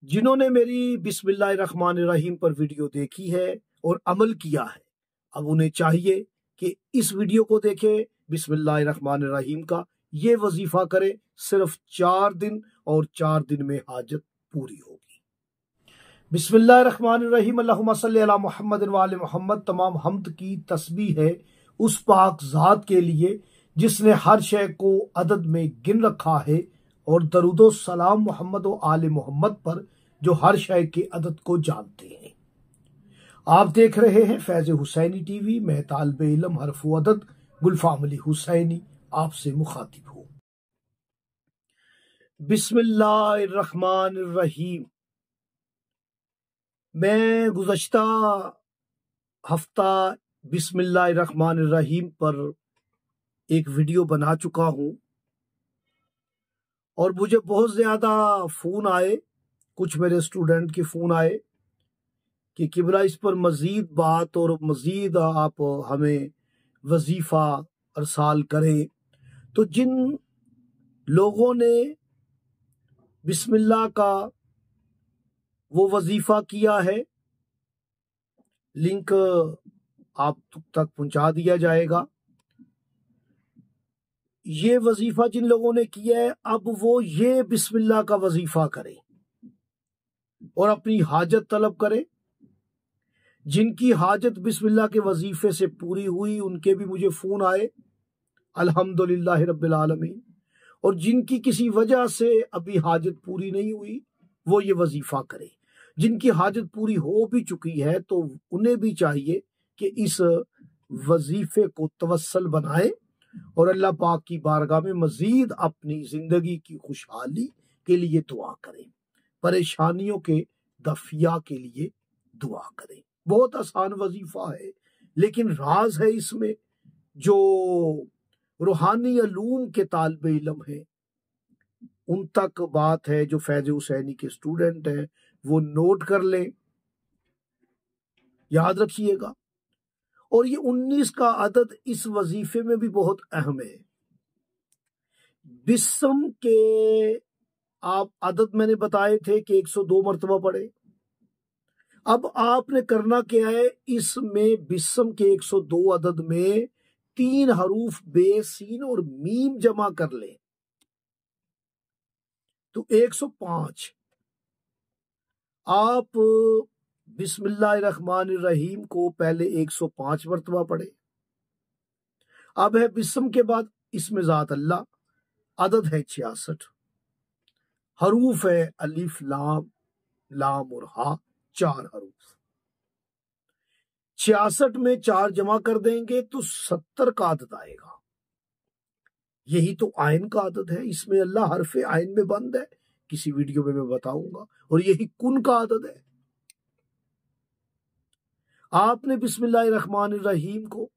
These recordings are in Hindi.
जिन्होंने मेरी बिस्मिल्लाहिर्रहमानिर्रहीम पर वीडियो देखी है और अमल किया है, अब उन्हें चाहिए कि इस वीडियो को देखें, बिस्मिल्लाहिर्रहमानिर्रहीम का ये वजीफा करें। सिर्फ 4 दिन और 4 दिन में हाजत पूरी होगी। बिस्मिल्लाहिर्रहमानिर्रहीम। अल्लाहुम्मा सल्ली अला मुहम्मद व आले मुहम्मद। तमाम हम्द की तस्बीह है उस पाक ज़ात के लिए जिसने हर शय को अदद में गिन रखा है, और दरूदो सलाम मोहम्मद व आले मोहम्मद पर जो हर शय के अदद को जानते हैं। आप देख रहे हैं फैज़ हुसैनी टीवी। मैं तालिबे इल्म हरफ अदद गुलफाम अली हुसैनी आपसे मुखातिब हूँ। बिस्मिल्लाहिर्रहमानिर्रहीम। मैं गुज़श्ता हफ्ता बिस्मिल्लाहिर्रहमानिर्रहीम पर एक वीडियो बना चुका हूँ और मुझे बहुत ज़्यादा फ़ोन आए, कुछ मेरे स्टूडेंट के फ़ोन आए कि किबला इस पर मज़ीद बात और मज़ीद आप हमें वजीफ़ा अरसाल करें। तो जिन लोगों ने बिस्मिल्लाह का वो वजीफ़ा किया है, लिंक आप तक पहुंचा दिया जाएगा। ये वजीफ़ा जिन लोगों ने किया है, अब वो ये बिस्मिल्लाह का वजीफ़ा करें और अपनी हाजत तलब करें। जिनकी हाजत बिस्मिल्लाह के वजीफे से पूरी हुई उनके भी मुझे फोन आए, अल्हम्दुलिल्लाह रब्बिल आलमीन। और जिनकी किसी वजह से अभी हाजत पूरी नहीं हुई वो ये वजीफा करे। जिनकी हाजत पूरी हो भी चुकी है तो उन्हें भी चाहिए कि इस वजीफे को तवस्सल बनाए और अल्लाह पाक की बारगाह में मजीद अपनी जिंदगी की खुशहाली के लिए दुआ करें, परेशानियों के दफिया के लिए दुआ करें। बहुत आसान वजीफा है, लेकिन राज है इसमें। जो रूहानी अलूम के तालिबे इल्म है उन तक बात है, जो फैज हुसैनी के स्टूडेंट हैं वो नोट कर लें, याद रखिएगा। और ये 19 का अदद इस वजीफे में भी बहुत अहम है। बिस्म के आप अदद मैंने बताए थे कि 102 मरतबा पढ़े। अब आपने करना क्या है, इसमें बिस्म के 102 अदद में 3 हरूफ बे, सीन और मीम जमा कर ले तो 105। आप बिस्मिल्लाहिर्रहमानिर्रहीम को पहले 105 मरतबा पढ़े। अब है बिस्म के बाद इसमें ज़ात अल्लाह, अदद है 66, हरूफ है अलिफ लाम लाम और हा, 4 हरूफ। 66 में 4 जमा कर देंगे तो 70 का अदद आएगा। यही तो आयन का अदद है, इसमें अल्लाह हरफ आयन में बंद है, किसी वीडियो में मैं बताऊंगा। और यही कुन का अदद है। आपने बिस्मिल्लाहिर्रहमानिर्रहीम को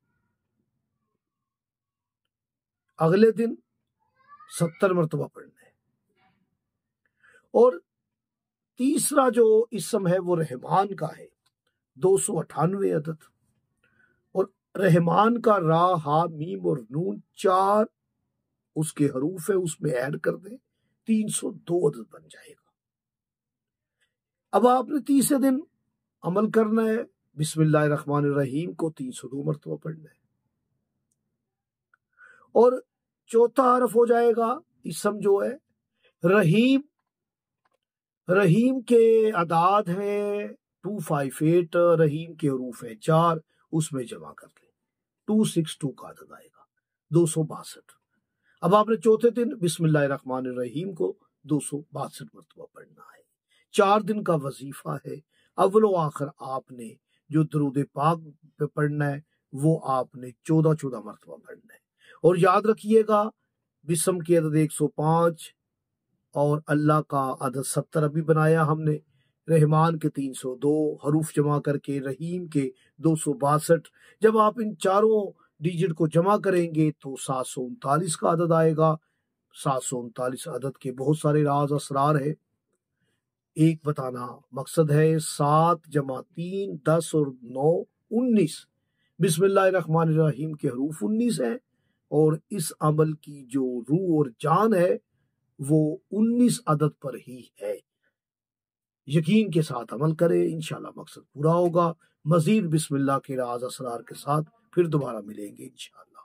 अगले दिन 70 मरतबा पढ़ना है। और तीसरा जो इसम है वो रहमान का है, 298 अदद। और रहमान का रा, हा, मीम और नून 4 उसके हरूफ है, उसमें ऐड कर दें, 302 अदद बन जाएगा। अब आपने तीसरे दिन अमल करना है, बिस्मिल्लाहिर्रहमानिर्रहीम को 302 मरतबा पढ़ना है। और चौथा हरफ हो जाएगा इसम जो है रहीम। रहीम के अदाद है 258, रहीम के हरूफ है 4, उसमें जमा कर लें 262 का अदद आएगा, 262। अब आपने चौथे दिन बिस्मिल्लाहिर्रहमानिर्रहीम को 262 मरतबा पढ़ना है। 4 दिन का वजीफा है। अव्वल आखिर आपने जो दरूद पाक पे पढ़ना है वो आपने 14 मरतबा पढ़ना है। और याद रखिएगा, बिस्म की अदद 105 और अल्लाह का अदद 70 अभी बनाया हमने। रहमान के 302 हरूफ जमा करके रहीम के 262। जब आप इन चारों डिजिट को जमा करेंगे तो 739 का अदद आएगा। 739 अदद के बहुत सारे राज असरार है, एक बताना मकसद है। 7 जमा 3 10 और 9 19। बिस्मिल्लाहिर्रहमानिर्रहीम के हरूफ 19 है और इस अमल की जो रूह और जान है वो 19 अदद पर ही है। यकीन के साथ अमल करें, इंशाल्लाह मकसद पूरा होगा। मजीद बिस्मिल्लाह के राज असरार के साथ फिर दोबारा मिलेंगे इंशाल्लाह।